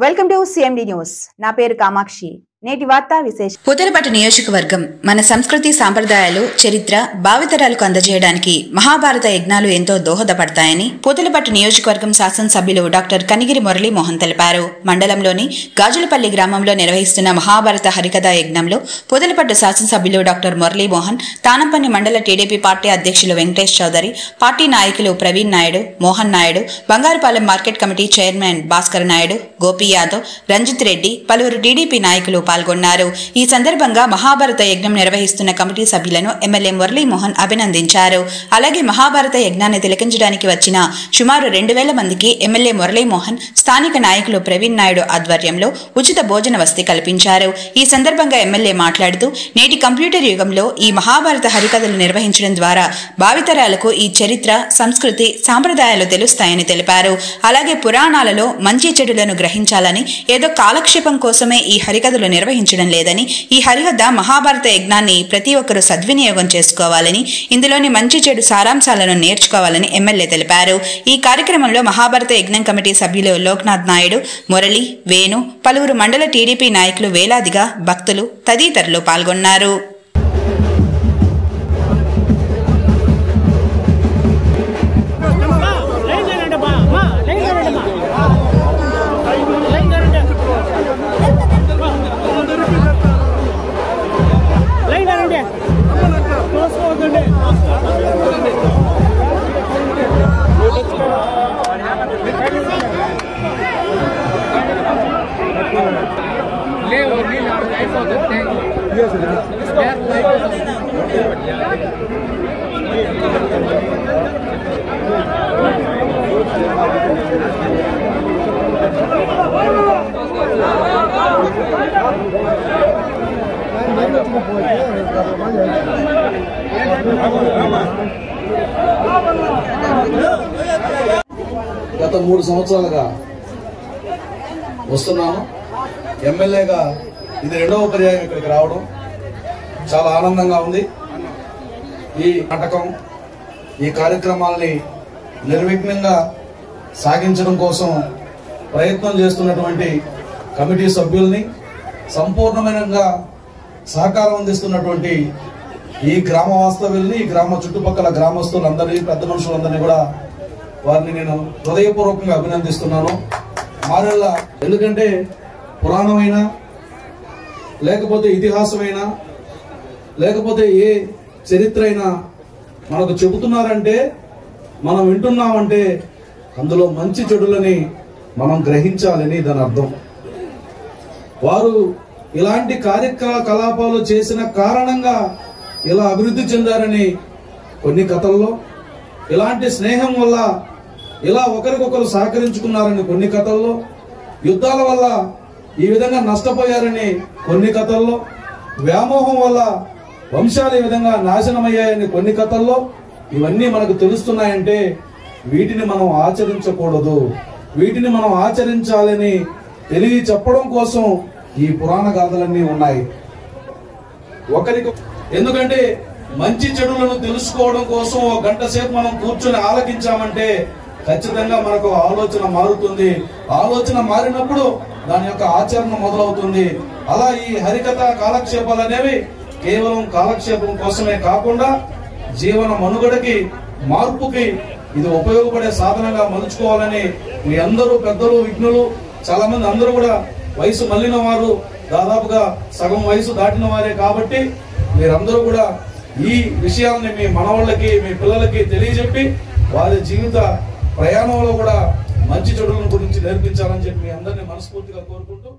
Welcome to CMD news. నా పేరు కామాక్షి. నేటి వార్తా విశేషం. పుతలపట్టు నియోజకవర్గం మన సంస్కృతి సాంప్రదాయాలు చరిత్ర భావితరాలకు అందజేయడానికి మహాభారత యజ్ఞాలు ఎంతో దోహదపడతాయని పుతలపట్టు నియోజకవర్గం శాసనసభ్యులు డాక్టర్ కనిగిరి మురళీమోహన్ తెలిపారు. మండలంలోని గాజులపల్లి గ్రామంలో నిర్వహిస్తున్న మహాభారత హరికథా యజ్ఞంలో పుతలపట్టు శాసనసభ్యులు డాక్టర్ మురళీమోహన్, తానంపల్లి మండల టీడీపీ పార్టీ అధ్యక్షులు వెంకటేష్ చౌదరి, పార్టీ నాయకులు Praveen Naidu, Mohan Naidu, Bangarupalem market committee chairman Bhaskar Naidu, Gopi Yadav, Ranjith Reddy, పలువురు టీడీపీ నాయకులు పాల్గొన్నారు. ఈ సందర్భంగా మహాభారత యజ్ఞం నిర్వహిస్తున్న కమిటీ సభ్యులను ఎమ్మెల్యే మురళీమోహన్ అభినందించారు. అలాగే మహాభారత యజ్ఞాన్ని తిలకించడానికి వచ్చిన సుమారు 2000 మందికి ఎమ్మెల్యే మురళీమోహన్ స్థానిక నాయకులు ప్రవీణ్ నాయుడు ఆధ్వర్యంలో ఉచిత భోజన వసతి కల్పించారు. ఈ సందర్భంగా ఎమ్మెల్యే మాట్లాడుతూ, నేటి కంప్యూటర్ యుగంలో ఈ మహాభారత హరికథలు నిర్వహించడం ద్వారా భావితరాలకు ఈ చరిత్ర, సంస్కృతి, సాంప్రదాయాలు తెలుస్తాయని తెలిపారు. అలాగే పురాణాలలో మంచి చెడులను గ్రహించాలని, ఏదో కాలక్షేపం కోసమే ఈ హరికథలు నిర్వహించడం లేదని, ఈ హరికథ మహాభారత యజ్ఞాన్ని ప్రతి ఒక్కరూ సద్వినియోగం చేసుకోవాలని, ఇందులోని మంచి చెడు సారాంశాలను నేర్చుకోవాలని ఎమ్మెల్యే తెలిపారు. ఈ కార్యక్రమంలో మహాభారత యజ్ఞం కమిటీ సభ్యులు లోక్నాథ్ నాయుడు, మురళి, వేణు, పలువురు మండల టీడీపీ నాయకులు, వేలాదిగా భక్తులు తదితరులు పాల్గొన్నారు. గత 3 సంవత్సరాలుగా వస్తున్నాను. ఎమ్మెల్యేగా ఇది 2వ పర్యాయం ఇక్కడికి రావడం చాలా ఆనందంగా ఉంది. ఈ నాటకం, ఈ కార్యక్రమాల్ని నిర్విఘ్నంగా సాగించడం కోసం ప్రయత్నం చేస్తున్నటువంటి కమిటీ సభ్యుల్ని, సంపూర్ణమైనగా సహకారం అందిస్తున్నటువంటి ఈ గ్రామ వాస్తవ్యుల్ని, ఈ గ్రామ చుట్టుపక్కల గ్రామస్తులందరినీ, పెద్ద మనుషులందరినీ కూడా వారిని నేను హృదయపూర్వకంగా అభినందిస్తున్నాను. మారెళ్ళ ఎందుకంటే పురాణమైనా, లేకపోతే ఇతిహాసమైనా, లేకపోతే ఏ చరిత్ర అయినా మనకు చెబుతున్నారంటే, మనం వింటున్నామంటే అందులో మంచి చెడులని మనం గ్రహించాలని దాని అర్థం. వారు ఇలాంటి కార్యకలాపాలు చేసిన కారణంగా ఇలా అభివృద్ధి చెందారని కొన్ని కథల్లో, ఇలాంటి స్నేహం వల్ల ఇలా ఒకరికొకరు సహకరించుకున్నారని కొన్ని కథల్లో, యుద్ధాల వల్ల ఈ విధంగా నష్టపోయారని కొన్ని కథల్లో, వ్యామోహం వల్ల వంశాలు ఈ విధంగా నాశనమయ్యాయని కొన్ని కథల్లో, ఇవన్నీ మనకు తెలుస్తున్నాయంటే వీటిని మనం ఆచరించకూడదు, వీటిని మనం ఆచరించాలని తెలియ చెప్పడం కోసం ఈ పురాణ గాథలన్నీ ఉన్నాయి. ఎందుకంటే మంచి చెడులను తెలుసుకోవడం కోసం 1 గంట సేపు మనం కూర్చొని ఆలకించామంటే ఖచ్చితంగా మనకు ఆలోచన మారుతుంది. ఆలోచన మారినప్పుడు దాని యొక్క ఆచరణ మొదలవుతుంది. అలా ఈ హరికథ కాలక్షేపాలు అనేవి కేవలం కాలక్షేపం కోసమే కాకుండా జీవన మనుగడకి, మార్పుకి ఇది ఉపయోగపడే సాధనంగా మలుచుకోవాలని మీ అందరూ పెద్దలు, విఘ్నులు, చాలా మంది అందరూ కూడా వయసు మళ్ళిన వారు, దాదాపుగా సగం వయసు దాటిన వారే కాబట్టి మీరందరూ కూడా ఈ విషయాలని మీ మనవాళ్ళకి, మీ పిల్లలకి తెలియజెప్పి వారి జీవిత ప్రయాణంలో కూడా మంచి చెడుల గురించి నేర్పించాలని చెప్పి మీ అందరినీ మనస్ఫూర్తిగా కోరుకుంటూ